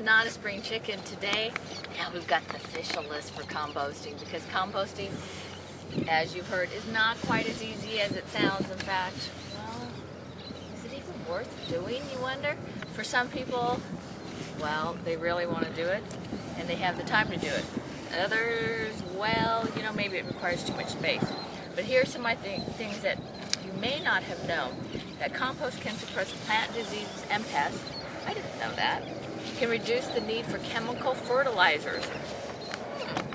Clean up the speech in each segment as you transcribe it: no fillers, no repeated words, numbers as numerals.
Notaspringchick, and today now we've got the official list for composting, because composting, as you've heard, is not quite as easy as it sounds. In fact, well, is it even worth doing, you wonder? For some people, well, they really want to do it and they have the time to do it. Others, well, you know, maybe it requires too much space. But here's some of my things that you may not have known: that compost can suppress plant diseases and pests. I didn't know that. Can reduce the need for chemical fertilizers.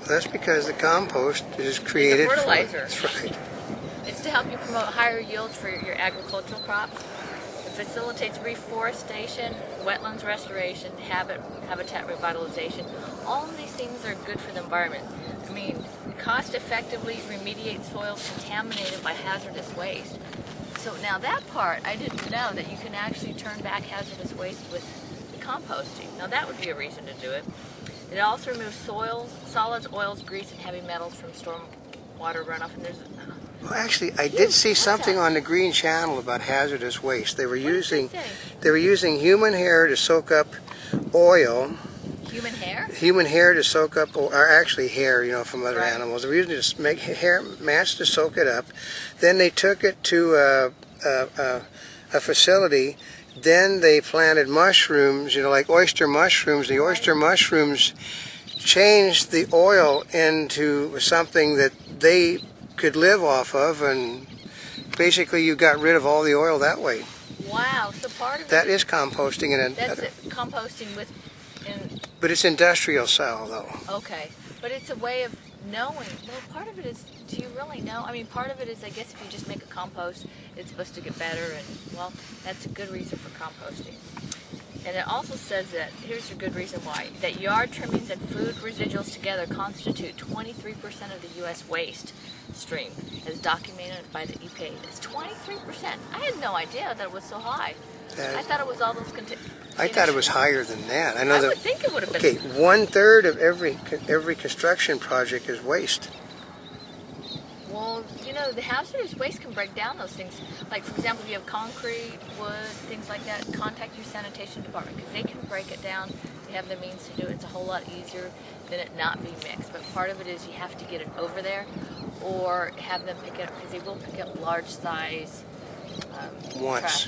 That's because the compost is created it's a fertilizer. That's right. It's to help you promote higher yields for your agricultural crops. It facilitates reforestation, wetlands restoration, habitat revitalization. All of these things are good for the environment. I mean, cost effectively remediate soils contaminated by hazardous waste. So now that part, I didn't know that you can actually turn back hazardous waste with composting. Now that would be a reason to do it. It also removes soils, solids, oils, grease, and heavy metals from storm water runoff. And there's well, actually, I did see something on the Green Channel about hazardous waste. They were using human hair to soak up oil. Human hair? Human hair to soak up, or actually hair, you know, from other animals. They were using it to make hair mats to soak it up. Then they took it to a facility. Then they planted mushrooms, you know, like oyster mushrooms. The oyster mushrooms changed the oil into something that they could live off of, and basically you got rid of all the oil that way. Wow, so part of that is composting. That's composting with... But it's industrial style, though. Okay, but it's a way of knowing. Well, part of it is, do you really know? I mean, part of it is, I guess, if you just make a compost, it's supposed to get better, and, well, that's a good reason for composting. And it also says that, here's a good reason why, that yard trimmings and food residuals together constitute 23% of the U.S. waste stream, as documented by the EPA. It's 23%. I had no idea that it was so high. I thought it was all those I thought it was higher than that. I would think it would have been. Okay, 1/3 of every construction project is waste. Well, you know, the hazardous waste can break down those things. Like, for example, if you have concrete, wood, things like that, contact your sanitation department, because they can break it down. They have the means to do it. It's a whole lot easier than it not being mixed. But part of it is you have to get it over there, or have them pick it up, because they will pick up large size trash.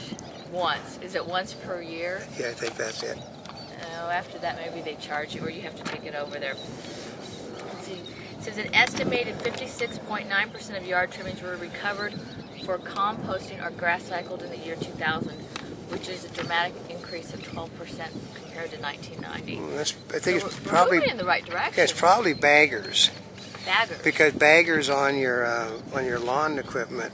Once. Is it once per year? Yeah, I think that's it. After that, maybe they charge you, or you have to take it over there. Let's see. It says an estimated 56.9% of yard trimmings were recovered for composting or grass cycled in the year 2000, which is a dramatic increase of 12% compared to 1990. Well, I think it's we're probably moving in the right direction. Yeah, it's probably baggers. Baggers. Because baggers on your lawn equipment,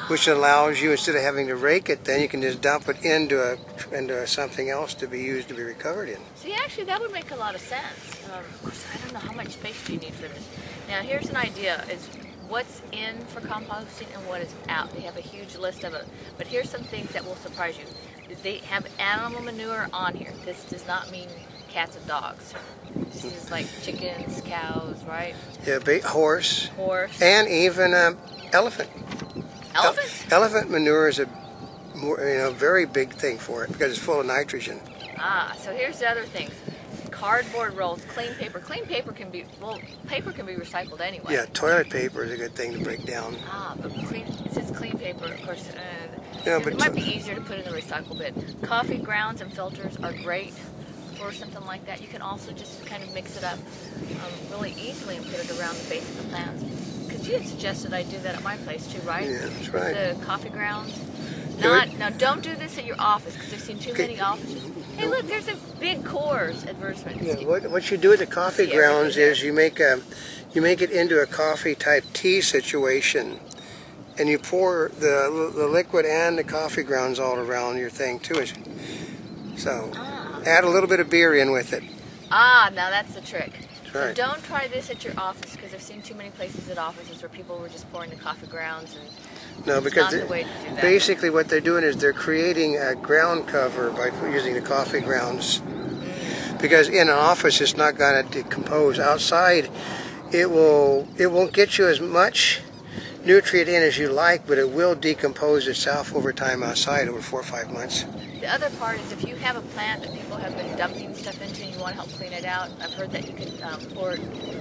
which allows you, instead of having to rake it, then you can just dump it into something else to be used to be recovered in. See, actually, that would make a lot of sense. Of course, I don't know how much space do you need for this. Now, here's an idea: is what's in for composting and what is out. They have a huge list of it. But here's some things that will surprise you. They have animal manure on here. This does not mean cats and dogs. This is like chickens, cows, right? Yeah, horse. Horse. And even elephant. Elephants? Elephant manure is a very big thing for it, because it's full of nitrogen. So here's the other things. Cardboard rolls, clean paper. Clean paper can be, well, paper can be recycled anyway. Yeah, toilet paper is a good thing to break down. But it says clean paper, of course. But it might be easier to put in the recycle bin. Coffee grounds and filters are great for something like that. You can also just kind of mix it up really easily and put it around the base of the plants. Because you had suggested I do that at my place too, right? Yeah, that's right. The coffee grounds. Now, don't do this at your office, because I've seen too many offices. Hey, look, there's a big Coors advertisement. Yeah, what you do with the coffee grounds is you make it into a coffee type tea situation, and you pour the liquid and the coffee grounds all around your thing too. So add a little bit of beer in with it. Now that's the trick. Right. So don't try this at your office, because I've seen too many places at offices where people were just pouring the coffee grounds, and no, because not the way to do that. Basically what they're doing is they're creating a ground cover by using the coffee grounds. Because in an office it's not going to decompose. Outside it won't get you as much nutrient in as you like, but it will decompose itself over time outside, over 4 or 5 months. The other part is if you have a plant that people have been dumping stuff into and you want to help clean it out, I've heard that you can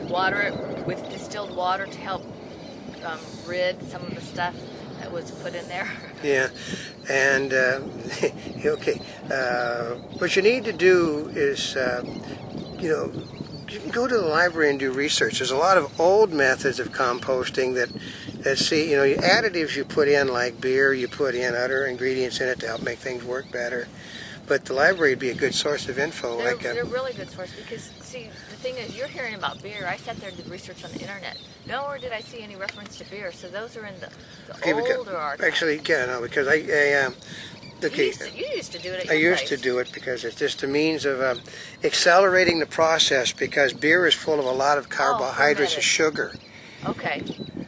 water it with distilled water to help rid some of the stuff that was put in there. Yeah, and okay, what you need to do is, you know, you can go to the library and do research. There's a lot of old methods of composting that see, you know, additives you put in like beer, you put in other ingredients in it to help make things work better. But the library would be a good source of info. They're a really good source because, see, the thing is, you're hearing about beer. I sat there and did research on the internet. Nowhere did I see any reference to beer, so those are in the older archives. Actually, yeah, no, because okay, you used to do it at I your used place. to do it because it's just a means of accelerating the process, because beer is full of a lot of carbohydrates and sugar. Okay.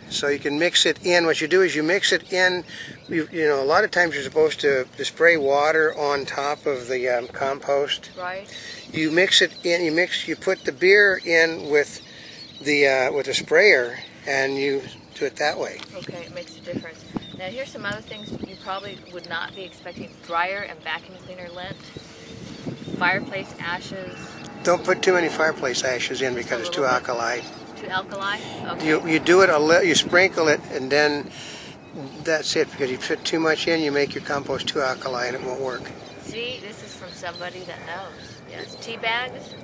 So you can mix it in. What you do is you mix it in. You know, a lot of times you're supposed to spray water on top of the compost. Right. You mix it in. You put the beer in with the sprayer, and you do it that way. Okay, it makes a difference. Now here's some other things you probably would not be expecting: dryer and vacuum cleaner lint, fireplace ashes. Don't put too many fireplace ashes in because it's too alkali. Too alkali? Okay. You do it you sprinkle it, and then that's it. Because you put too much in, you make your compost too alkali, and it won't work. See, this is from somebody that knows. Yes, tea bags,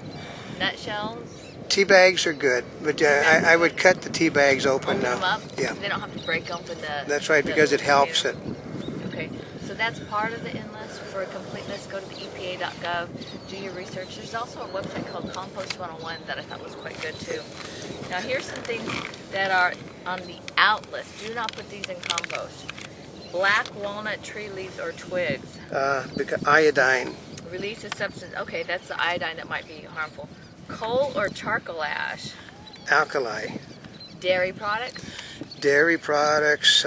nutshells. Tea bags are good, but I would cut the tea bags open now. Open them up? Yeah. They don't have to break open the... That's right, because it helps it. Okay, so that's part of the inlist. For completeness, go to the EPA.gov, do your research. There's also a website called Compost 101 that I thought was quite good too. Now here's some things that are on the out list. Do not put these in compost. Black walnut tree leaves or twigs. Because iodine. Release a substance. Okay, that's the iodine that might be harmful. Coal or charcoal ash. Alkali. Dairy products. Dairy products,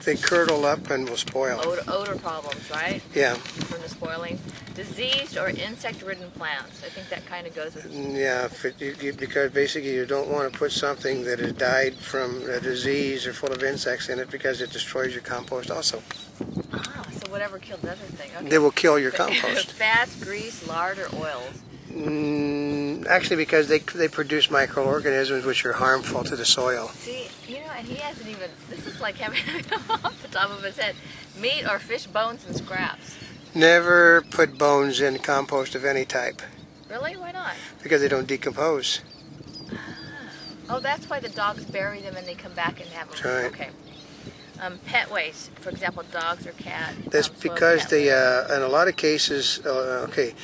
they curdle up and will spoil. Odor problems, right? Yeah. From the spoiling. Diseased or insect-ridden plants. I think that kind of goes with... Yeah, because basically you don't want to put something that has died from a disease or full of insects in it, because it destroys your compost also. Ah, so whatever killed the other thing. Okay. They will kill your compost. Fats, grease, lard, or oils. Actually, because they produce microorganisms which are harmful to the soil. See, you know, and he hasn't even... This is like having off the top of his head. Meat or fish bones and scraps. Never put bones in compost of any type. Really? Why not? Because they don't decompose. Oh, that's why the dogs bury them and they come back and have them. That's right. Okay. Pet waste, for example, dogs or cat. That's because they, in a lot of cases, okay,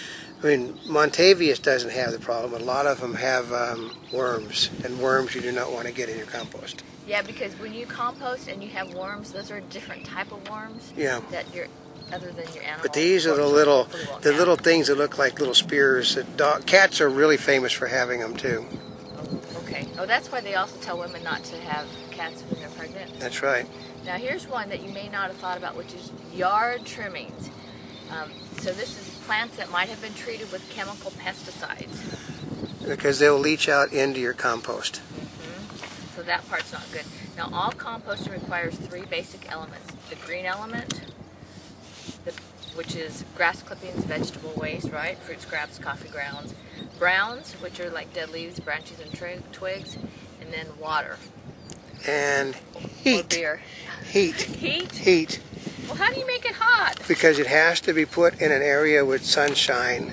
I mean, Montavious doesn't have the problem, but a lot of them have worms, and worms you do not want to get in your compost. Yeah, because when you compost and you have worms, those are a different type of worms. Yeah. That you're, other than your animal. But these are the little things that look like little spears. Cats are really famous for having them too. Oh, okay. Oh, that's why they also tell women not to have cats when they're pregnant. That's right. Now here's one that you may not have thought about, which is yard trimmings. So this is plants that might have been treated with chemical pesticides. Because they'll leach out into your compost. So that part's not good. Now all composting requires 3 basic elements. The green element, which is grass clippings, vegetable waste, right? Fruit scraps, coffee grounds. Browns, which are like dead leaves, branches, and twigs. And then water. And heat. Or beer. Heat. Heat? Heat. Well, how do you make it hot? Because it has to be put in an area with sunshine.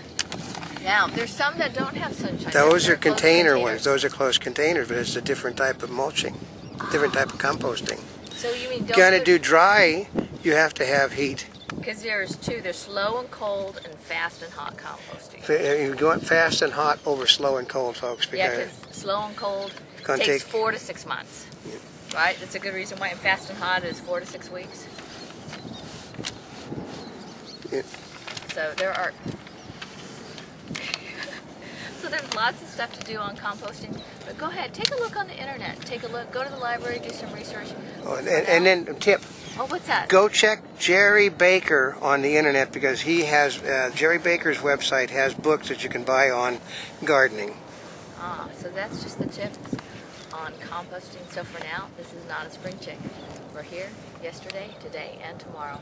Now, there's some that don't have sunshine. Those are container ones. Those are closed containers, but it's a different type of mulching, different type of composting. So you mean If you're going to do dry, you have to have heat. Because there's 2. There's slow and cold and fast and hot composting. You want fast and hot over slow and cold, folks. Yeah, because slow and cold takes 4 to 6 months. Yeah. Right? That's a good reason why fast and hot is 4 to 6 weeks. Yeah. So there are... So there's lots of stuff to do on composting. But go ahead, take a look on the internet. Take a look, go to the library, do some research. Oh, and then tip. Oh, what's that? Go check Jerry Baker on the internet, because he has, Jerry Baker's website has books that you can buy on gardening. Ah, so that's just the tips on composting. So for now, this is Notaspringchick. We're here yesterday, today, and tomorrow.